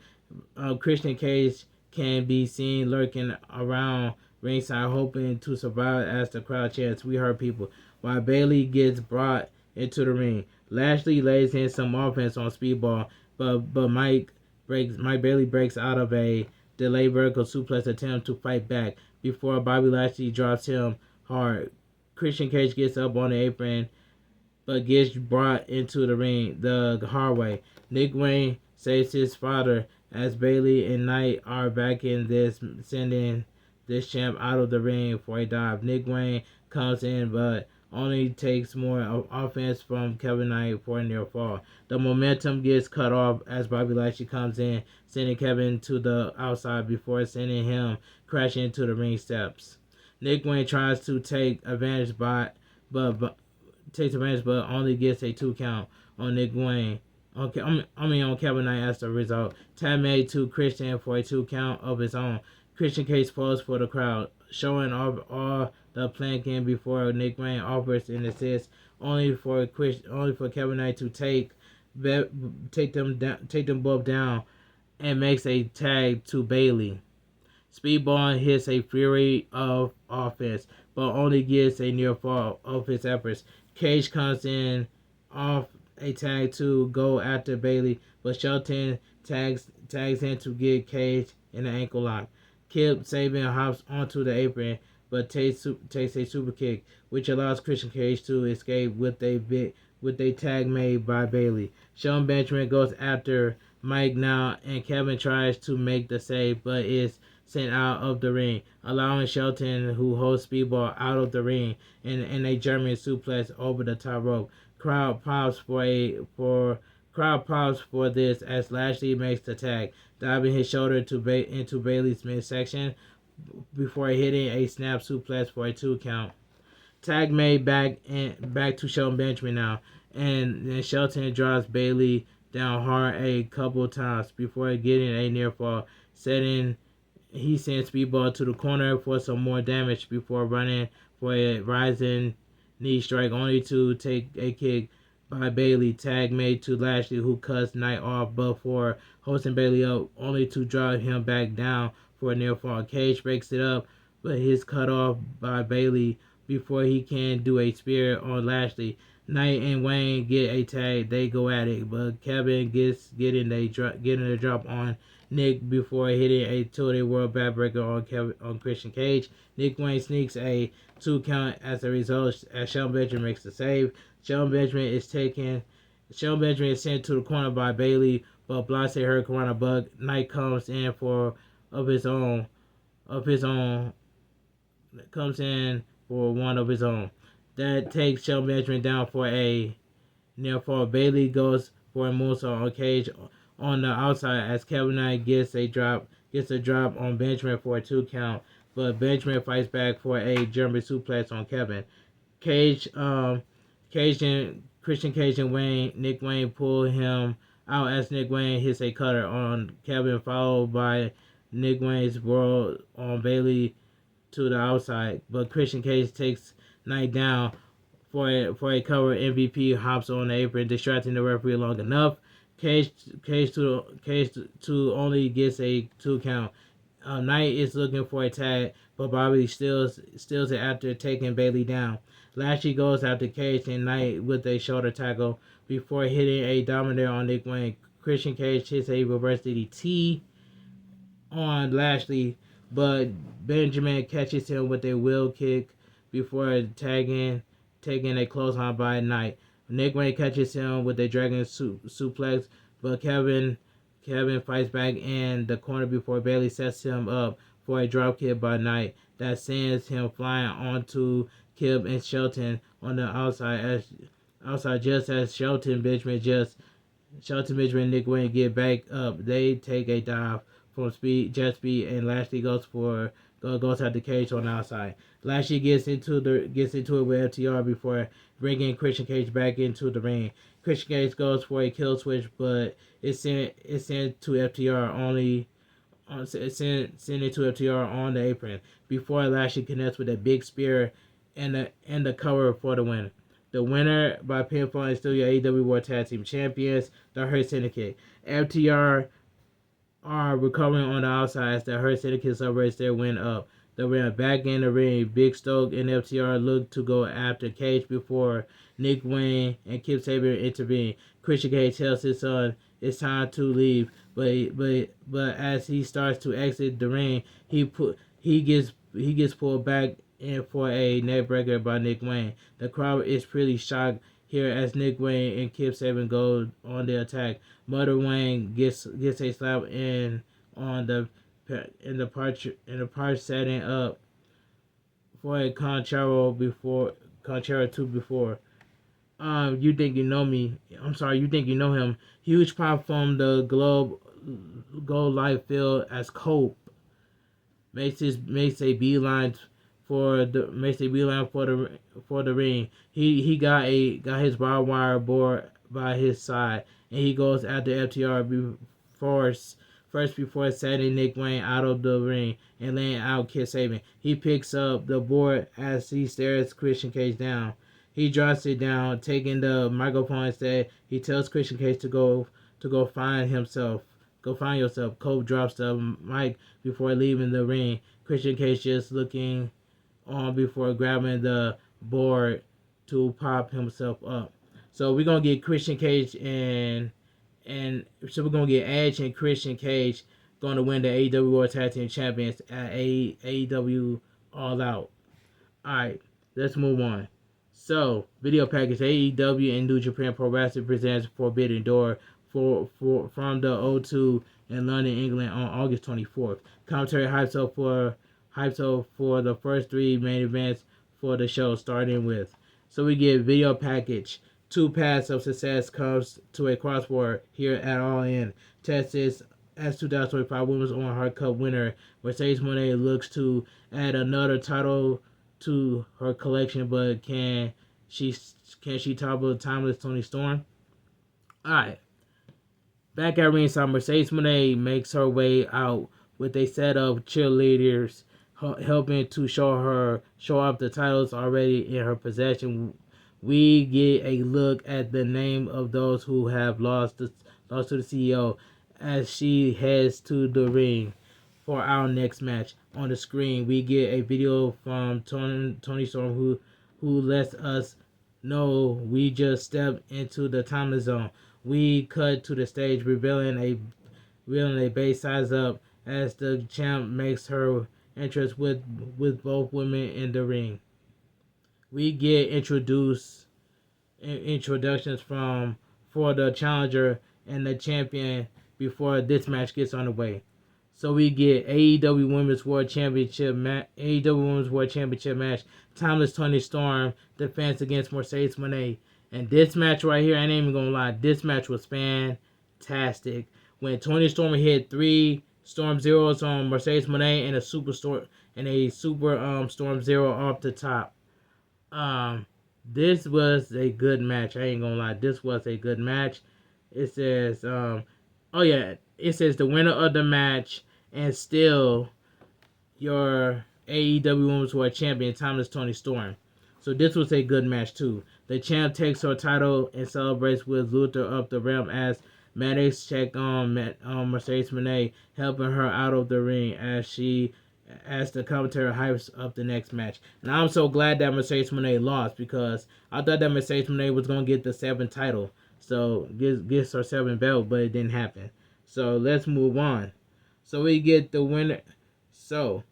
Christian Cage can be seen lurking around ringside, hoping to survive as the crowd chants, "We heard people," while Bailey gets brought into the ring. Lashley lays in some offense on Speedball, but Mike Bailey breaks out of a delayed vertical suplex attempt to fight back before Bobby Lashley drops him hard. Christian Cage gets up on the apron but gets brought into the ring the hard way. Nick Wayne saves his father as Bailey and Knight are back in this, sending this champ out of the ring for a dive. Nick Wayne comes in but only takes more offense from Kevin Knight for a near fall. The momentum gets cut off as Bobby Lashley comes in, sending Kevin to the outside before sending him crashing into the ring steps. Nick Wayne tries to take advantage but only gets a 2 count on Nick Wayne. On Kevin Knight as a result. Tag made to Christian for a 2 count of his own. Christian Cage falls for the crowd, showing off all the planking before Nick Wayne offers an assist, only for Kevin Knight to take them both down and makes a tag to Bailey. Speedball hits a flurry of offense, but only gets a near fall of his efforts. Cage comes in off a tag to go after Bailey, but Shelton tags in to get Cage in an ankle lock. Kip Sabian hops onto the apron, but takes a super kick, which allows Christian Cage to escape with a tag made by Bailey. Shelton Benjamin goes after Mike now, and Kevin tries to make the save, but is sent out of the ring, allowing Shelton, who holds Speedball, out of the ring in a German suplex over the top rope. Crowd pops for this as Lashley makes the tag, diving his shoulder into Bailey's midsection before hitting a snap suplex for a 2 count. Tag made back to Shelton Benjamin now, and then Shelton drops Bailey down hard a couple times before getting a near fall. He sends Speedball to the corner for some more damage before running for a rising knee strike, only to take a kick by Bailey. Tag made to Lashley, who cuts Knight off before hosting Bailey up, only to drop him back down for a near fall. Cage breaks it up, but he's cut off by Bailey before he can do a spear on Lashley. Knight and Wayne get a tag. They go at it, but Kevin getting a drop on Nick before hitting a two-day world backbreaker on Christian Cage. Nick Wayne sneaks a 2 count as a result as Shelton Benjamin makes the save. Shelton Benjamin is sent to the corner by Bailey, but blocks a Hurricane Bug. Knight comes in one of his own. That takes Shelton Benjamin down for a near fall. Bailey goes for a moonsault on Cage on the outside as Kevin Knight gets a drop on Benjamin for a 2 count, but Benjamin fights back for a German suplex on Kevin. Cage and Christian Cage and Nick Wayne pull him out as Nick Wayne hits a cutter on Kevin, followed by Nick Wayne's whirl on Bailey to the outside. But Christian Cage takes Knight down for a cover. MVP hops on the apron, distracting the referee long enough. Cage to only gets a 2 count. Knight is looking for a tag, but Bobby steals it after taking Bailey down. Lashley goes after Cage and Knight with a shoulder tackle before hitting a dominator on Nick Wayne. Christian Cage hits a reverse DDT on Lashley, but Benjamin catches him with a wheel kick before taking a clothesline by Knight. Nick Wayne catches him with a dragon suplex, but Kevin fights back in the corner before Bailey sets him up for a dropkick by Knight that sends him flying onto Kip and Shelton on the outside just as Shelton Benjamin and Nick Wayne get back up. They take a dive from jet speed, and Lashley goes out the cage on the outside. Lashley gets into it with FTR before bringing Christian Cage back into the ring. Christian Cage goes for a kill switch, but it's sent to FTR only. Send it to FTR on the apron before Lashley connects with a big spear and the cover for the win. The winner by pinfall is still your AEW World Tag Team Champions, the Hurt Syndicate. FTR are recovering on the outside as the Hurt Syndicate celebrates their win up. The ring back in the ring. Big Stoke and FTR look to go after Cage before Nick Wayne and Kip Sabian intervene. Christian Cage tells his son it's time to leave, but as he starts to exit the ring, he gets pulled back in for a neckbreaker by Nick Wayne. The crowd is pretty shocked here as Nick Wayne and Kip Sabian go on the attack. Mother Wayne gets a slap in the part setting up for a Conchero before. You think you know me? I'm sorry, you think you know him? Huge pop from the Gold Life field as Cope makes a beeline for the ring. He got his barbed wire board by his side, and he goes after FTR before setting Nick Wayne out of the ring and laying out Kip Sabian. He picks up the board as he stares Christian Cage down. He drops it down, taking the microphone instead. He tells Christian Cage to go find himself. Go find yourself. Cope drops the mic before leaving the ring. Christian Cage just looking on before grabbing the board to pop himself up. So we're gonna get Christian Cage and so we're gonna get Edge and Christian Cage going to win the AEW World Tag Team Champions at AEW All Out. Alright, let's move on. So, video package AEW and New Japan Pro Wrestling presents Forbidden Door from the O2 in London, England on August 24th. Commentary hyped up for the first 3 main events for the show, starting with. So we get video package. 2 paths of success comes to a crossword here at All In. Texas as 2025 Women's Own Heart Cup winner, Mercedes Moné looks to add another title to her collection, but can she topple timeless Toni Storm? Alright. Back at ringside, Mercedes Moné makes her way out with a set of cheerleaders helping to show off the titles already in her possession. We get a look at the name of those who have lost to the CEO as she heads to the ring for our next match. On the screen, we get a video from Toni Storm who lets us know we just stepped into the timeless zone. We cut to the stage, revealing a base size up as the champ makes her entrance with both women in the ring. We get introductions for the challenger and the champion before this match gets underway. So we get AEW Women's World Championship match. Timeless Toni Storm defense against Mercedes Moné. And this match right here, I ain't even gonna lie, this match was fantastic. When Toni Storm hit 3 Storm Zeros on Mercedes Moné and a super Storm Zero off the top. This was a good match. I ain't gonna lie. This was a good match. It says, oh yeah, it says the winner of the match and still your AEW Women's World Champion, Thomas Tony Storm. So this was a good match too. The champ takes her title and celebrates with Luther up the ramp as Maddox check on Mercedes Moné, helping her out of the ring as the commentary hypes up the next match. And I'm so glad that Mercedes Moné lost because I thought that Mercedes Moné was gonna get the 7th title, so gets her 7th belt, but it didn't happen. So let's move on. So we get the winner. So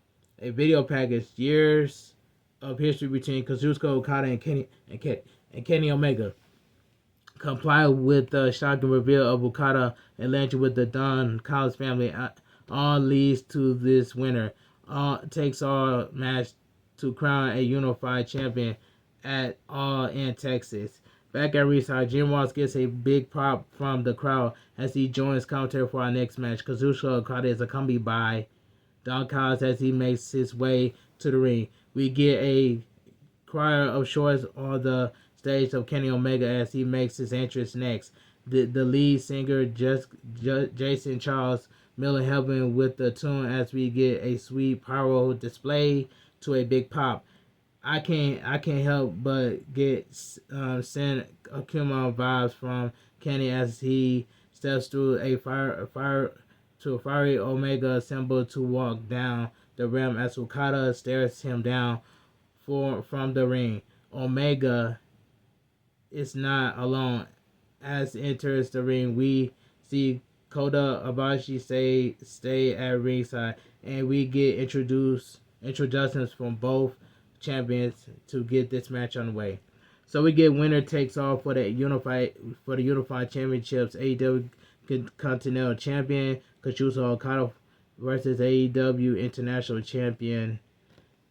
a video package, years of history between Kazuchika Okada and Kenny Omega. Comply with the shocking reveal of Okada and Lynch with the Don Callis family. All leads to this winner. Takes all match to crown a unified champion at All in Texas. Back at ringside, Jim Ross gets a big pop from the crowd as he joins commentary for our next match. Kazuchika Okada is accompanied by Don Callis as he makes his way to the ring. We get a choir of shorts on the stage of Kenny Omega as he makes his entrance next. The lead singer, Jason Charles Miller, helping with the tune as we get a sweet pyro display to a big pop. I can't help but get Sen Akuma vibes from Kenny as he steps through a fire to a fiery Omega symbol to walk down the ramp as Okada stares him down from the ring. Omega is not alone. As enters the ring, we see Kota Ibushi stay at ringside, and we get introductions from both champions to get this match on the way. So we get winner takes all for the unified championships. AEW Continental Champion Kazuchika Okada versus AEW International Champion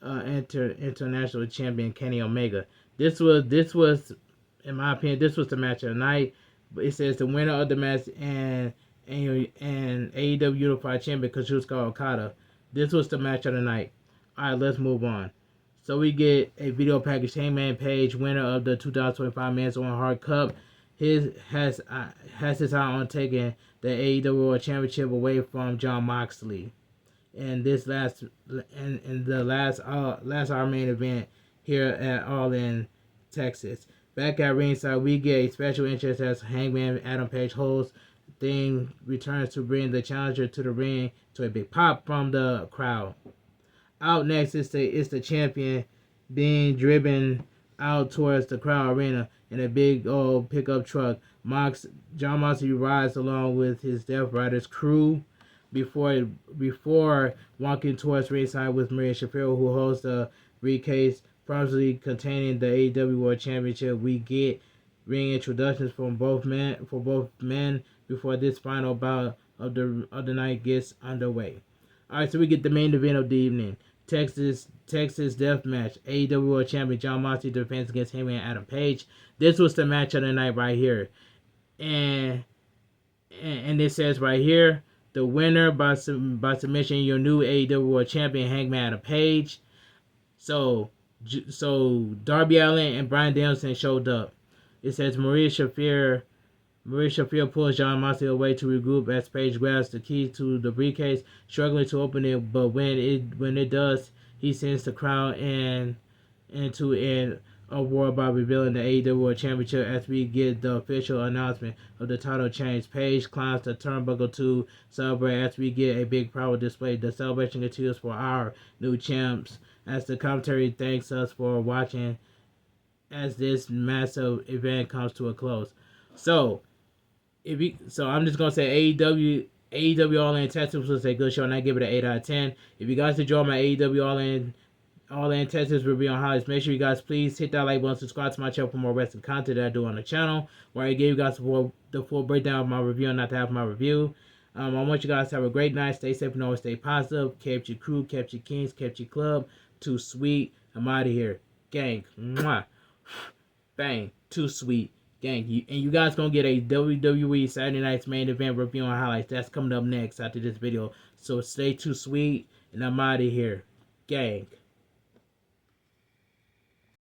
International Champion Kenny Omega. This was in my opinion, this was the match of the night. But it says the winner of the match and AEW Unified Champion Kazuchika Okada. This was the match of the night. Alright, let's move on. So we get a video package. Hangman Page, winner of the 2025 Men's Owen Hart Cup, has his eye on taking the AEW World Championship away from Jon Moxley. And this last our main event here at All in Texas. Back at ringside, we get a special interest as Hangman Adam Page holds thing returns to bring the challenger to the ring to a big pop from the crowd. Out next is the champion being driven out towards the crowd arena in a big old pickup truck. Jon Moxley rides along with his Death Riders crew before walking towards ringside with Maria Shapiro, who holds the briefcase promptly containing the AEW World Championship. We get ring introductions from both men before this final bout of the night gets underway. Alright, so we get the main event of the evening. Texas Death Match. AEW World Champion Jon Moxley defends against Hangman Adam Page. This was the match of the night right here. And it says right here, the winner by submission, your new AEW World Champion Hangman Adam Page. So Darby Allin and Bryan Danielson showed up. It says Maria Shafir pulls Jon Moxley away to regroup as Page grabs the key to the briefcase, struggling to open it. But when it does, he sends the crowd into a war by revealing the AEW World Championship as we get the official announcement of the title change. Page climbs the turnbuckle to celebrate as we get a big power display. The celebration continues for our new champs as the commentary thanks us for watching as this massive event comes to a close. So I'm just gonna say AEW All In Texas was a good show, and I give it an 8 out of 10. If you guys enjoy my AEW All In Texas review on highlights, make sure you guys please hit that like button, subscribe to my channel for more wrestling content that I do on the channel, where I give you guys the full breakdown of my review and not to have my review. I want you guys to have a great night. Stay safe and always stay positive. Kept your crew, kept your kings, kept your club. Too sweet. I'm out of here. Gang. Mwah. Bang. Too sweet. Gang. And you guys gonna get a WWE Saturday Night's main event review on highlights. That's coming up next after this video. So stay too sweet. And I'm out of here. Gang.